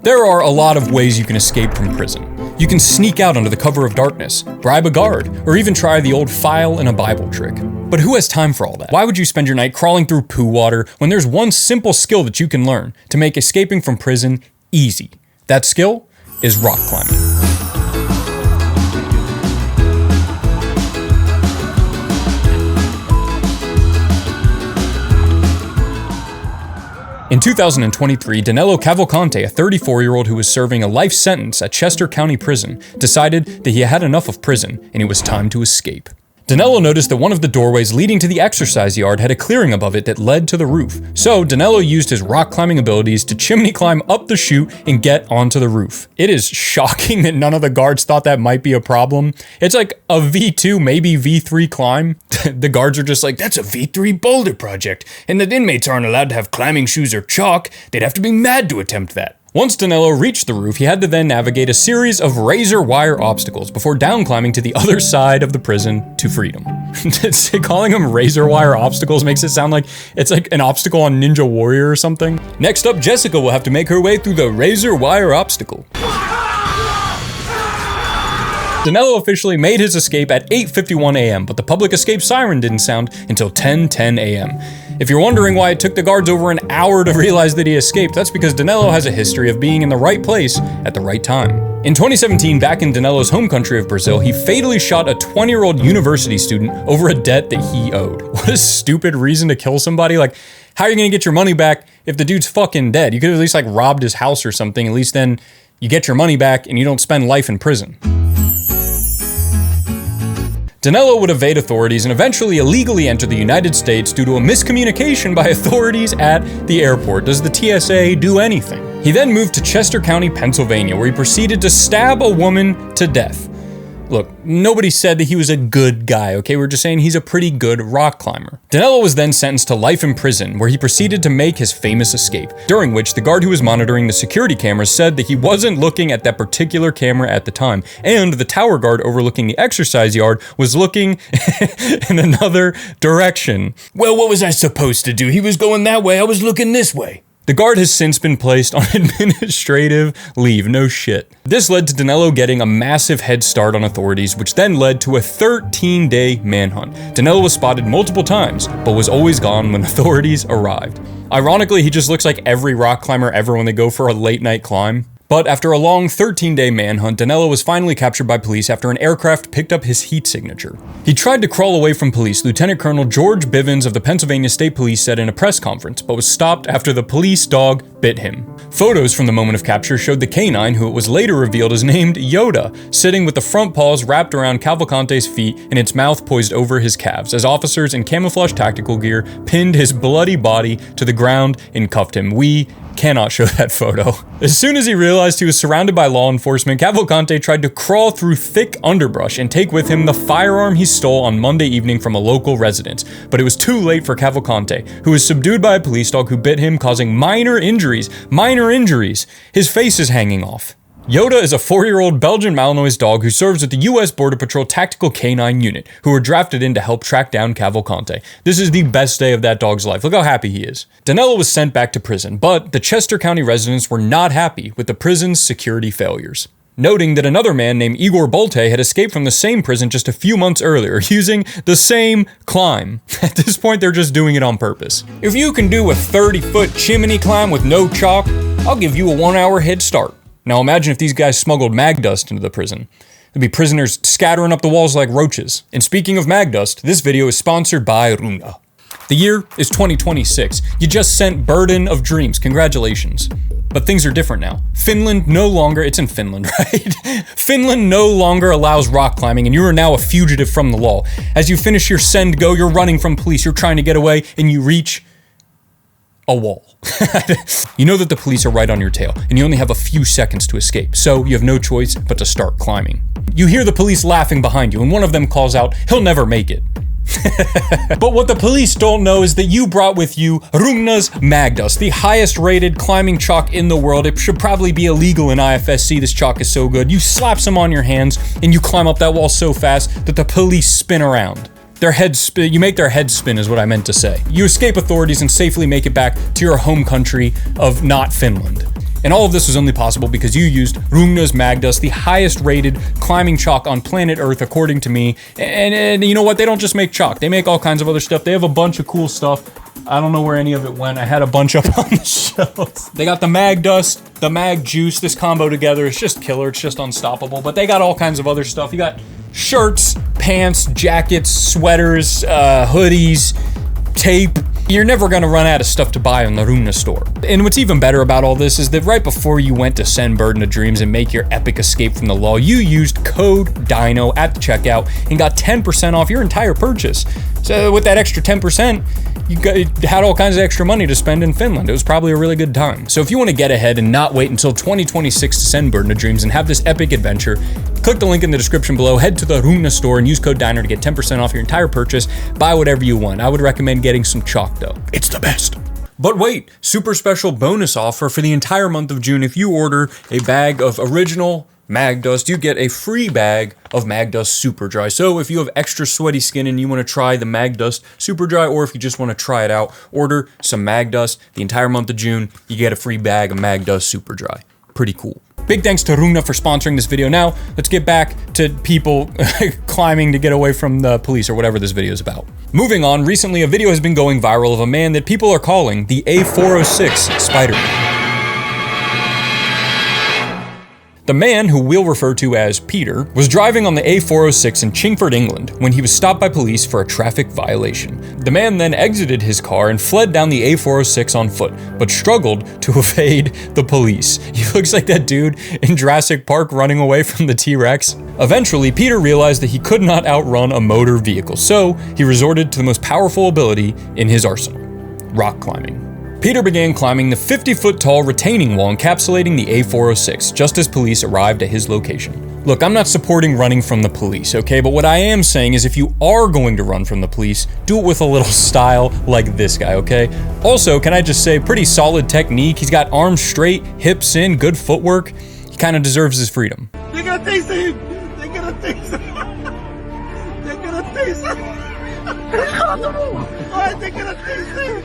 There are a lot of ways you can escape from prison. You can sneak out under the cover of darkness, bribe a guard, or even try the old file in a Bible trick. But who has time for all that? Why would you spend your night crawling through poo water when there's one simple skill that you can learn to make escaping from prison easy? That skill is rock climbing. In 2023, Danilo Cavalcante, a 34-year-old who was serving a life sentence at Chester County Prison, decided that he had enough of prison and it was time to escape. Danilo noticed that one of the doorways leading to the exercise yard had a clearing above it that led to the roof. So Danilo used his rock climbing abilities to chimney climb up the chute and get onto the roof. It is shocking that none of the guards thought that might be a problem. It's like a V2, maybe V3 climb. The guards are just like, that's a V3 boulder project, and the inmates aren't allowed to have climbing shoes or chalk. They'd have to be mad to attempt that. Once Danilo reached the roof, he had to then navigate a series of razor wire obstacles before down climbing to the other side of the prison to freedom. Calling them razor wire obstacles makes it sound like it's like an obstacle on Ninja Warrior or something. Next up, Jessica will have to make her way through the razor wire obstacle. Danilo officially made his escape at 8:51 a.m., but the public escape siren didn't sound until 10:10 a.m. If you're wondering why it took the guards over an hour to realize that he escaped, that's because Danilo has a history of being in the right place at the right time. In 2017, back in Danilo's home country of Brazil, he fatally shot a 20-year-old university student over a debt that he owed. What a stupid reason to kill somebody. Like, how are you gonna get your money back if the dude's fucking dead? You could have at least like robbed his house or something. At least then you get your money back and you don't spend life in prison. Danilo would evade authorities and eventually illegally enter the United States due to a miscommunication by authorities at the airport. Does the TSA do anything? He then moved to Chester County, Pennsylvania, where he proceeded to stab a woman to death. Look, nobody said that he was a good guy, okay? We're just saying he's a pretty good rock climber. Danilo was then sentenced to life in prison, where he proceeded to make his famous escape, during which the guard who was monitoring the security cameras said that he wasn't looking at that particular camera at the time, and the tower guard overlooking the exercise yard was looking in another direction. Well, what was I supposed to do? He was going that way, I was looking this way. The guard has since been placed on administrative leave, no shit. This led to Danilo getting a massive head start on authorities, which then led to a 13-day manhunt. Danilo was spotted multiple times, but was always gone when authorities arrived. Ironically, he just looks like every rock climber ever when they go for a late night climb. But after a long 13-day manhunt, Danilo was finally captured by police after an aircraft picked up his heat signature. He tried to crawl away from police, Lieutenant Colonel George Bivens of the Pennsylvania State Police said in a press conference, but was stopped after the police dog bit him. Photos from the moment of capture showed the canine, who it was later revealed is named Yoda, sitting with the front paws wrapped around Cavalcante's feet and its mouth poised over his calves, as officers in camouflage tactical gear pinned his bloody body to the ground and cuffed him. We cannot show that photo. As soon as he realized he was surrounded by law enforcement, Cavalcante tried to crawl through thick underbrush and take with him the firearm he stole on Monday evening from a local residence. But it was too late for Cavalcante, who was subdued by a police dog who bit him, causing minor injuries. His face is hanging off. Yoda is a 4-year-old Belgian Malinois dog who serves with the U.S. Border Patrol Tactical Canine Unit, who were drafted in to help track down Cavalcante. This is the best day of that dog's life. Look how happy he is. Danilo was sent back to prison, but the Chester County residents were not happy with the prison's security failures, noting that another man named Igor Bolte had escaped from the same prison just a few months earlier, using the same climb. At this point, they're just doing it on purpose. If you can do a 30-foot chimney climb with no chalk, I'll give you a 1-hour head start. Now imagine if these guys smuggled mag dust into the prison. There'd be prisoners scattering up the walls like roaches. And speaking of mag dust, this video is sponsored by Runa. The year is 2026. You just sent Burden of Dreams, congratulations. But things are different now. Finland no longer, it's in Finland, right? Finland no longer allows rock climbing and you are now a fugitive from the law. As you finish your send go, you're running from police, you're trying to get away and you reach a wall. You know that the police are right on your tail and you only have a few seconds to escape, so you have no choice but to start climbing. You hear the police laughing behind you and one of them calls out, "He'll never make it." But what the police don't know is that you brought with you Runa's Magdust, the highest rated climbing chalk in the world. It should probably be illegal in IFSC, this chalk is so good. You slap some on your hands and you climb up that wall so fast that the police spin around. You make their head spin is what I meant to say. You escape authorities and safely make it back to your home country of not Finland. And all of this was only possible because you used Rungna's Magdust, the highest rated climbing chalk on planet Earth, according to me. And you know what? They don't just make chalk. They make all kinds of other stuff. They have a bunch of cool stuff. I don't know where any of it went. I had a bunch up on the shelves. They got the Magdust, the Mag Juice. This combo together is just killer. It's just unstoppable. But they got all kinds of other stuff. You got shirts, pants, jackets, sweaters, hoodies, tape. You're never gonna run out of stuff to buy on the Rungna store. And what's even better about all this is that right before you went to send Burden of Dreams and make your epic escape from the law, you used code DINO at the checkout and got 10% off your entire purchase. So with that extra 10%, you had all kinds of extra money to spend in Finland. It was probably a really good time. So if you want to get ahead and not wait until 2026 to send Burden of Dreams and have this epic adventure, click the link in the description below, head to the Rungna store and use code DINO to get 10% off your entire purchase. Buy whatever you want. I would recommend getting some chalk though. It's the best. But wait, super special bonus offer for the entire month of June. If you order a bag of original Magdust, you get a free bag of Magdust Super Dry. So if you have extra sweaty skin and you want to try the Magdust Super Dry, or if you just want to try it out, order some Magdust. The entire month of June, you get a free bag of Magdust Super Dry. Pretty cool. Big thanks to Rungna for sponsoring this video. Now, let's get back to people climbing to get away from the police or whatever this video is about. Moving on, recently a video has been going viral of a man that people are calling the A406 Spider-Man. The man, who we'll refer to as Peter, was driving on the A406 in Chingford, England, when he was stopped by police for a traffic violation. The man then exited his car and fled down the A406 on foot, but struggled to evade the police. He looks like that dude in Jurassic Park running away from the T-Rex. Eventually, Peter realized that he could not outrun a motor vehicle, so he resorted to the most powerful ability in his arsenal: rock climbing. Peter began climbing the 50-foot tall retaining wall encapsulating the A406 just as police arrived at his location. Look, I'm not supporting running from the police, okay? But what I am saying is if you are going to run from the police, do it with a little style like this guy, okay? Also, can I just say, pretty solid technique. He's got arms straight, hips in, good footwork. He kind of deserves his freedom. They're gonna taste him! They're gonna taste him! They're gonna taste him! Alright, they're gonna taste him!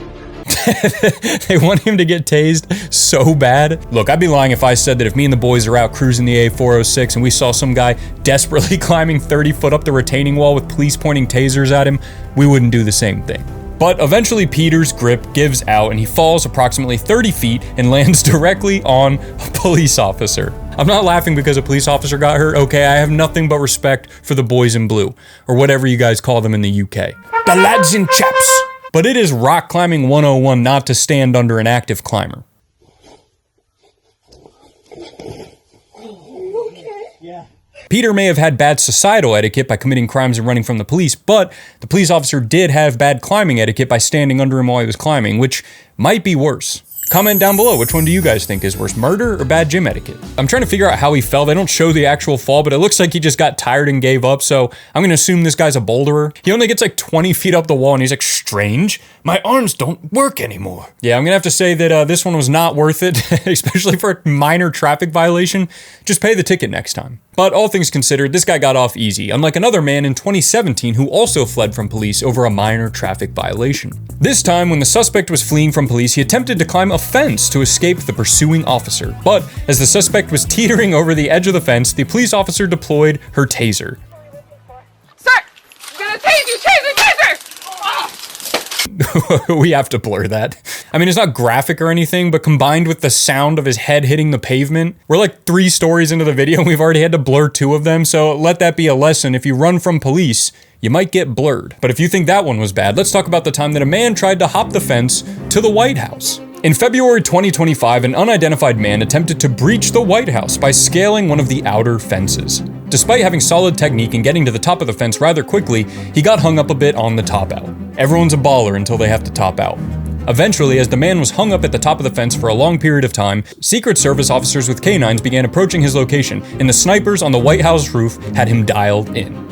They want him to get tased so bad. Look, I'd be lying if I said that if me and the boys are out cruising the A406 and we saw some guy desperately climbing 30 foot up the retaining wall with police pointing tasers at him, we wouldn't do the same thing. But eventually Peter's grip gives out and he falls approximately 30 feet and lands directly on a police officer. I'm not laughing because a police officer got hurt, okay? I have nothing but respect for the boys in blue, or whatever you guys call them in the UK. The lads and chaps. But it is rock climbing 101 not to stand under an active climber. Peter may have had bad societal etiquette by committing crimes and running from the police, but the police officer did have bad climbing etiquette by standing under him while he was climbing, which might be worse. Comment down below, which one do you guys think is worse, murder or bad gym etiquette? I'm trying to figure out how he fell. They don't show the actual fall, but it looks like he just got tired and gave up, so I'm gonna assume this guy's a boulderer. He only gets like 20 feet up the wall and he's like, strange, my arms don't work anymore. Yeah, I'm gonna have to say that this one was not worth it, especially for a minor traffic violation. Just pay the ticket next time. But all things considered, this guy got off easy, unlike another man in 2017 who also fled from police over a minor traffic violation. This time, when the suspect was fleeing from police, he attempted to climb a fence to escape the pursuing officer. But as the suspect was teetering over the edge of the fence, the police officer deployed her taser. Sir, I'm gonna tase you, taser, taser! We have to blur that. I mean, it's not graphic or anything, but combined with the sound of his head hitting the pavement, we're like 3 stories into the video and we've already had to blur 2 of them, so let that be a lesson. If you run from police, you might get blurred. But if you think that one was bad, let's talk about the time that a man tried to hop the fence to the White House. In February 2025, an unidentified man attempted to breach the White House by scaling one of the outer fences. Despite having solid technique and getting to the top of the fence rather quickly, he got hung up a bit on the top out. Everyone's a baller until they have to top out. Eventually, as the man was hung up at the top of the fence for a long period of time, Secret Service officers with canines began approaching his location, and the snipers on the White House roof had him dialed in.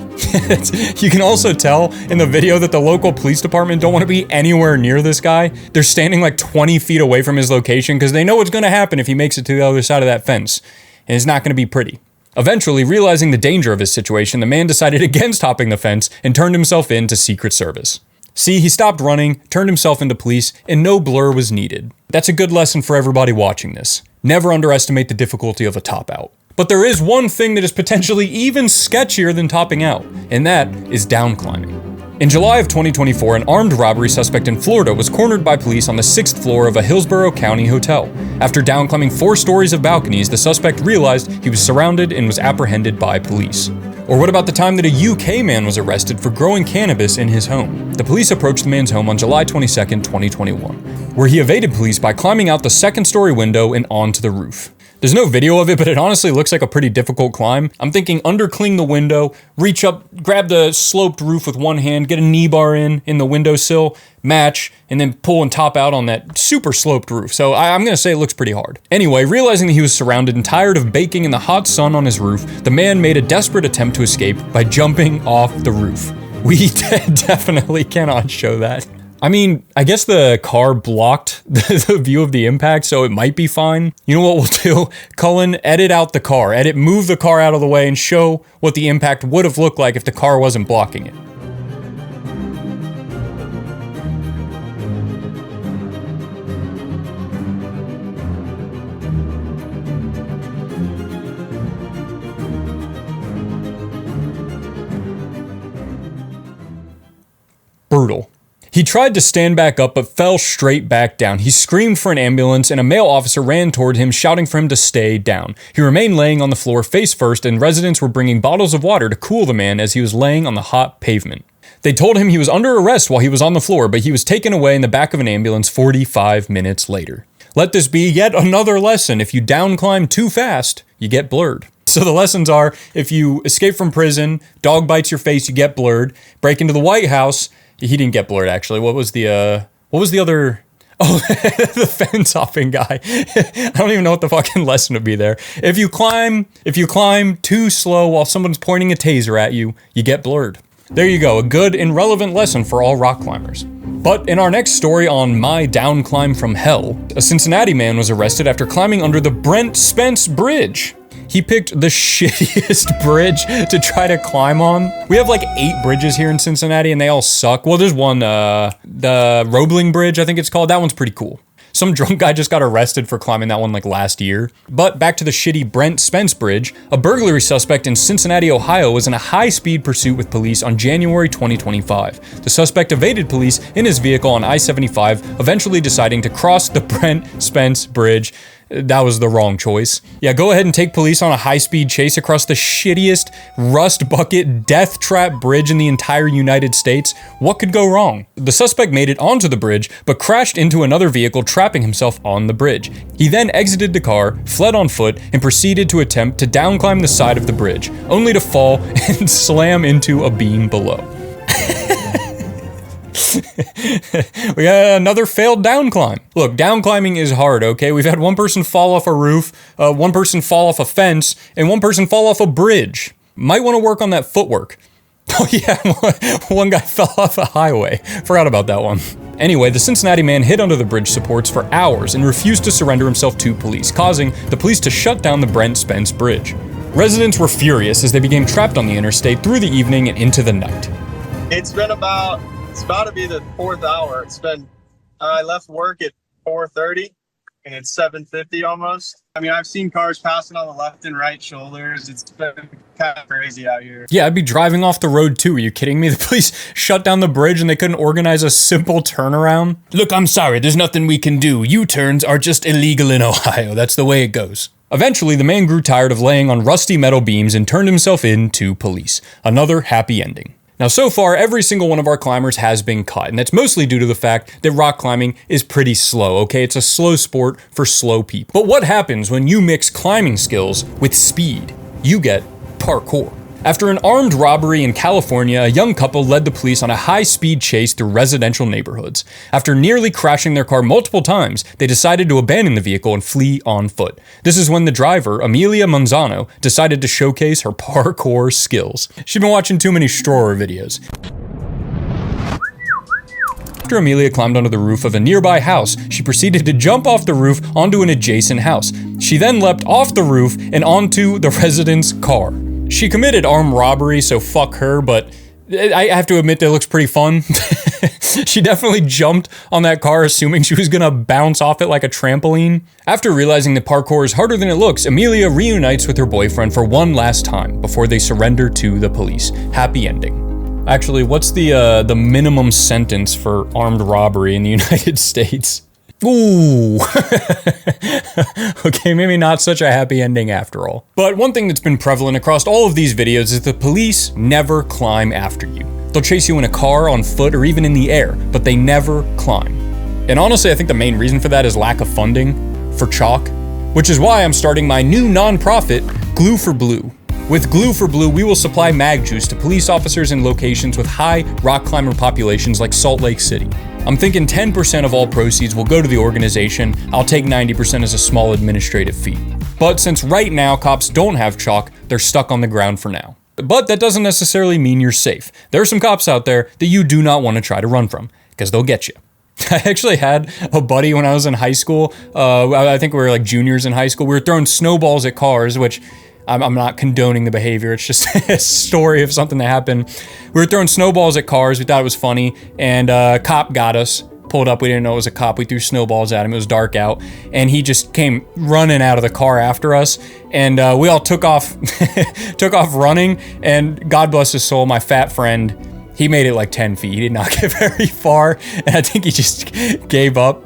You can also tell in the video that the local police department don't want to be anywhere near this guy. They're standing like 20 feet away from his location because they know what's going to happen if he makes it to the other side of that fence. And it's not going to be pretty. Eventually, realizing the danger of his situation, the man decided against hopping the fence and turned himself in to Secret Service. See, he stopped running, turned himself into police, and no blur was needed. That's a good lesson for everybody watching this. Never underestimate the difficulty of a top out. But there is one thing that is potentially even sketchier than topping out, and that is down climbing. In July of 2024, an armed robbery suspect in Florida was cornered by police on the 6th floor of a Hillsborough County hotel. After down climbing 4 stories of balconies, the suspect realized he was surrounded and was apprehended by police. Or what about the time that a UK man was arrested for growing cannabis in his home? The police approached the man's home on July 22, 2021, where he evaded police by climbing out the 2nd-story window and onto the roof. There's no video of it, but it honestly looks like a pretty difficult climb. I'm thinking undercling the window, reach up, grab the sloped roof with one hand, get a knee bar in the windowsill, match, and then pull and top out on that super sloped roof. So I'm gonna say it looks pretty hard. Anyway, realizing that he was surrounded and tired of baking in the hot sun on his roof, the man made a desperate attempt to escape by jumping off the roof. We definitely cannot show that. I mean, I guess the car blocked the view of the impact, so it might be fine. You know what we'll do? Culann, edit out the car. Move the car out of the way and show what the impact would have looked like if the car wasn't blocking it. Brutal. He tried to stand back up but fell straight back down. He screamed for an ambulance and a male officer ran toward him shouting for him to stay down. He remained laying on the floor face first and residents were bringing bottles of water to cool the man as he was laying on the hot pavement. They told him he was under arrest while he was on the floor, but he was taken away in the back of an ambulance 45 minutes later. Let this be yet another lesson. If you down climb too fast, you get blurred. So the lessons are, if you escape from prison, dog bites your face, you get blurred. Break into the White House. He didn't get blurred, actually. What was the other? Oh, the fence hopping guy. I don't even know what the fucking lesson would be there. If you climb too slow while someone's pointing a taser at you, you get blurred. There you go, a good and relevant lesson for all rock climbers. But in our next story on my down climb from hell, a Cincinnati man was arrested after climbing under the Brent Spence Bridge. He picked the shittiest bridge to try to climb on. We have like 8 bridges here in Cincinnati and they all suck. Well, there's one, the Roebling Bridge, I think it's called. That one's pretty cool. Some drunk guy just got arrested for climbing that one like last year. But back to the shitty Brent Spence Bridge, a burglary suspect in Cincinnati, Ohio was in a high-speed pursuit with police on January 2025. The suspect evaded police in his vehicle on I-75, eventually deciding to cross the Brent Spence Bridge. That was the wrong choice. Yeah, go ahead and take police on a high-speed chase across the shittiest rust bucket death trap bridge in the entire United States. What could go wrong? The suspect made it onto the bridge, but crashed into another vehicle, trapping himself on the bridge. He then exited the car, fled on foot, and proceeded to attempt to downclimb the side of the bridge, only to fall and slam into a beam below. We got another failed down climb. Look, down climbing is hard, okay? We've had one person fall off a roof, one person fall off a fence, and one person fall off a bridge. Might want to work on that footwork. Oh yeah, one guy fell off a highway. Forgot about that one. Anyway, the Cincinnati man hid under the bridge supports for hours and refused to surrender himself to police, causing the police to shut down the Brent Spence Bridge. Residents were furious as they became trapped on the interstate through the evening and into the night. It's about to be the 4th hour. I left work at 4:30 and it's 7:50 almost. I mean, I've seen cars passing on the left and right shoulders. It's been kind of crazy out here. Yeah, I'd be driving off the road too. Are you kidding me? The police shut down the bridge and they couldn't organize a simple turnaround. Look, I'm sorry, there's nothing we can do. U-turns are just illegal in Ohio. That's the way it goes. Eventually, the man grew tired of laying on rusty metal beams and turned himself in to police. Another happy ending. Now, so far, every single one of our climbers has been caught, and that's mostly due to the fact that rock climbing is pretty slow, okay? It's a slow sport for slow people. But what happens when you mix climbing skills with speed? You get parkour. After an armed robbery in California, a young couple led the police on a high-speed chase through residential neighborhoods. After nearly crashing their car multiple times, they decided to abandon the vehicle and flee on foot. This is when the driver, Amelia Manzano, decided to showcase her parkour skills. She'd been watching too many Stroher videos. after Amelia climbed onto the roof of a nearby house, she proceeded to jump off the roof onto an adjacent house. She then leapt off the roof and onto the resident's car. She committed armed robbery, so fuck her, but I have to admit that looks pretty fun. She definitely jumped on that car assuming she was gonna bounce off it like a trampoline. After realizing that parkour is harder than it looks, Amelia reunites with her boyfriend for one last time before they surrender to the police. Happy ending. Actually, what's the minimum sentence for armed robbery in the United States? Ooh. Okay, maybe not such a happy ending after all. But one thing that's been prevalent across all of these videos is the police never climb after you. They'll chase you in a car, on foot, or even in the air, but they never climb. And honestly, I think the main reason for that is lack of funding for chalk, which is why I'm starting my new nonprofit, Glue for Blue. With Glue for Blue, we will supply mag juice to police officers in locations with high rock climber populations like Salt Lake City. I'm thinking 10% of all proceeds will go to the organization. I'll take 90% as a small administrative fee. But since right now cops don't have chalk, they're stuck on the ground for now. But that doesn't necessarily mean you're safe. There are some cops out there that you do not want to try to run from, because they'll get you. I actually had a buddy when I was in high school. I think we were like juniors in high school. We were throwing snowballs at cars, which I'm not condoning the behavior. It's just a story of something that happened. We were throwing snowballs at cars. We thought it was funny. And a cop got us. Pulled up. We didn't know it was a cop. We threw snowballs at him. It was dark out. And he just came running out of the car after us. And we all took off, took off running. And God bless his soul, my fat friend, he made it like 10 feet. He did not get very far. And I think he just gave up.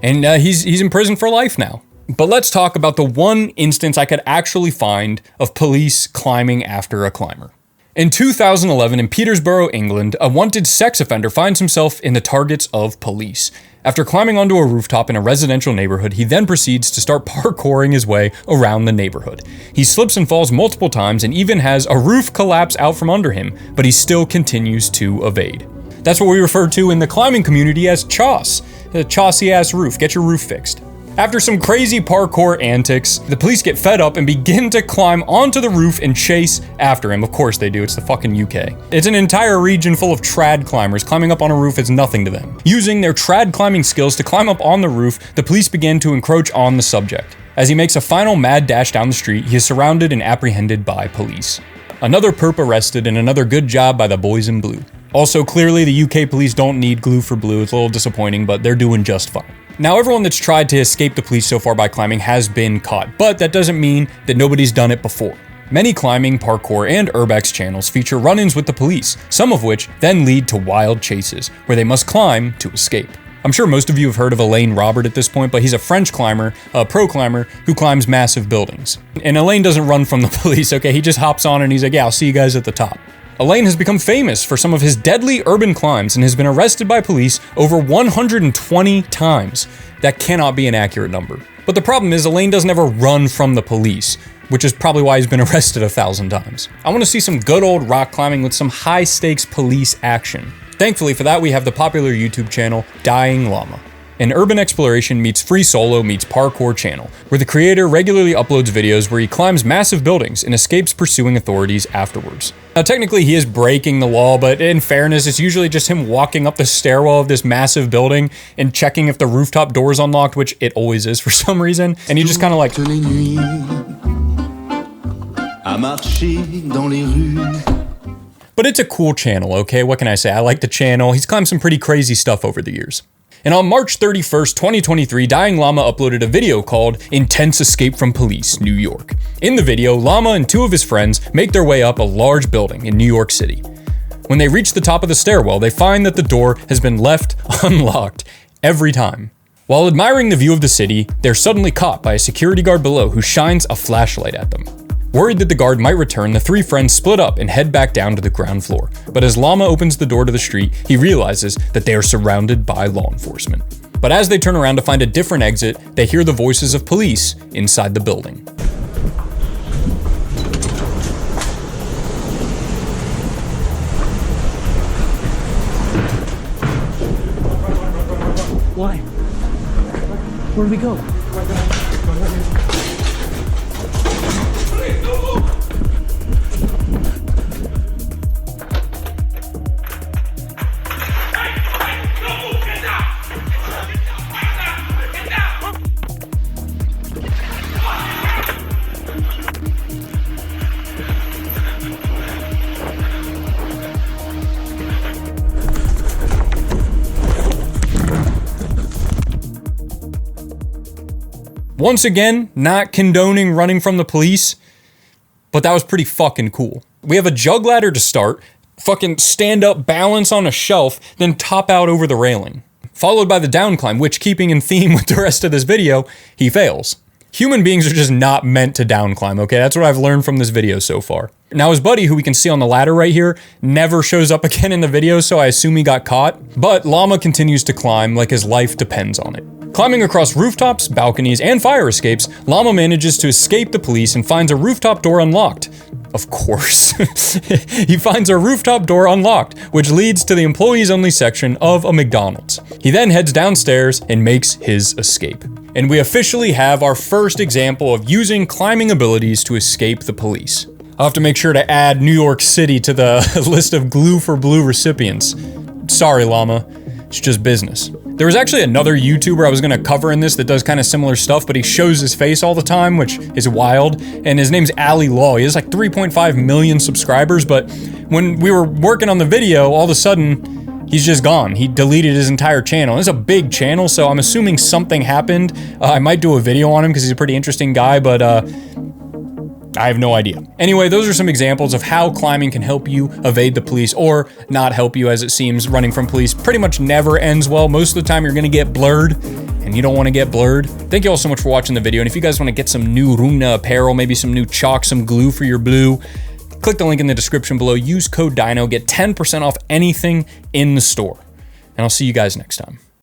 And he's in prison for life now. But let's talk about the one instance I could actually find of police climbing after a climber. In 2011, in Peterborough, England, a wanted sex offender finds himself in the targets of police. After climbing onto a rooftop in a residential neighborhood, he then proceeds to start parkouring his way around the neighborhood. He slips and falls multiple times and even has a roof collapse out from under him, but he still continues to evade. That's what we refer to in the climbing community as choss, the chossy-ass roof. Get your roof fixed. After some crazy parkour antics, the police get fed up and begin to climb onto the roof and chase after him. Of course they do, it's the fucking UK. It's an entire region full of trad climbers. Climbing up on a roof is nothing to them. Using their trad climbing skills to climb up on the roof, the police begin to encroach on the subject. As he makes a final mad dash down the street, he is surrounded and apprehended by police. Another perp arrested and another good job by the boys in blue. Also, clearly the UK police don't need Glue for Blue. It's a little disappointing, but they're doing just fine. Now, everyone that's tried to escape the police so far by climbing has been caught, but that doesn't mean that nobody's done it before. Many climbing, parkour, and urbex channels feature run-ins with the police, some of which then lead to wild chases, where they must climb to escape. I'm sure most of you have heard of Elaine Robert at this point, but he's a French climber, a pro climber, who climbs massive buildings. And Elaine doesn't run from the police, okay? He just hops on and he's like, yeah, I'll see you guys at the top. Elaine has become famous for some of his deadly urban climbs and has been arrested by police over 120 times. That cannot be an accurate number. But the problem is Elaine doesn't ever run from the police, which is probably why he's been arrested 1,000 times. I want to see some good old rock climbing with some high stakes police action. Thankfully for that, we have the popular YouTube channel Dying Llama, an urban exploration meets free solo meets parkour channel, where the creator regularly uploads videos where he climbs massive buildings and escapes pursuing authorities afterwards. Now technically he is breaking the law, but in fairness, it's usually just him walking up the stairwell of this massive building and checking if the rooftop door is unlocked, which it always is for some reason, and he just kind of like... But it's a cool channel, okay? What can I say? I like the channel. He's climbed some pretty crazy stuff over the years. And on March 31st, 2023, Dying Llama uploaded a video called Intense Escape from Police, New York. In the video, Llama and two of his friends make their way up a large building in New York City. When they reach the top of the stairwell, they find that the door has been left unlocked every time. While admiring the view of the city, they're suddenly caught by a security guard below who shines a flashlight at them. Worried that the guard might return, the three friends split up and head back down to the ground floor. But as Llama opens the door to the street, he realizes that they are surrounded by law enforcement. But as they turn around to find a different exit, they hear the voices of police inside the building. Why? Where do we go? Once again, not condoning running from the police, but that was pretty fucking cool. We have a jug ladder to start, fucking stand up, balance on a shelf, then top out over the railing. Followed by the down climb, which, keeping in theme with the rest of this video, he fails. Human beings are just not meant to down climb, okay? That's what I've learned from this video so far. Now his buddy, who we can see on the ladder right here, never shows up again in the video, so I assume he got caught. But Llama continues to climb like his life depends on it. Climbing across rooftops, balconies, and fire escapes, Llama manages to escape the police and finds a rooftop door unlocked. Of course. He finds a rooftop door unlocked, which leads to the employees-only section of a McDonald's. He then heads downstairs and makes his escape. And we officially have our first example of using climbing abilities to escape the police. I'll have to make sure to add New York City to the list of Glue for Blue recipients. Sorry, Llama. It's just business. There was actually another YouTuber I was gonna cover in this that does kind of similar stuff, but he shows his face all the time, which is wild. And his name's Ali Law. He has like 3.5 million subscribers, but when we were working on the video, all of a sudden, he's just gone. He deleted his entire channel. It's a big channel, so I'm assuming something happened. I might do a video on him because he's a pretty interesting guy, but I have no idea. Anyway, those are some examples of how climbing can help you evade the police, or not help you, as it seems. Running from police pretty much never ends well. Most of the time you're gonna get blurred, and you don't wanna get blurred. Thank you all so much for watching the video, and if you guys wanna get some new Runa apparel, maybe some new chalk, some glue for your blue, click the link in the description below, use code DINO, get 10% off anything in the store. And I'll see you guys next time.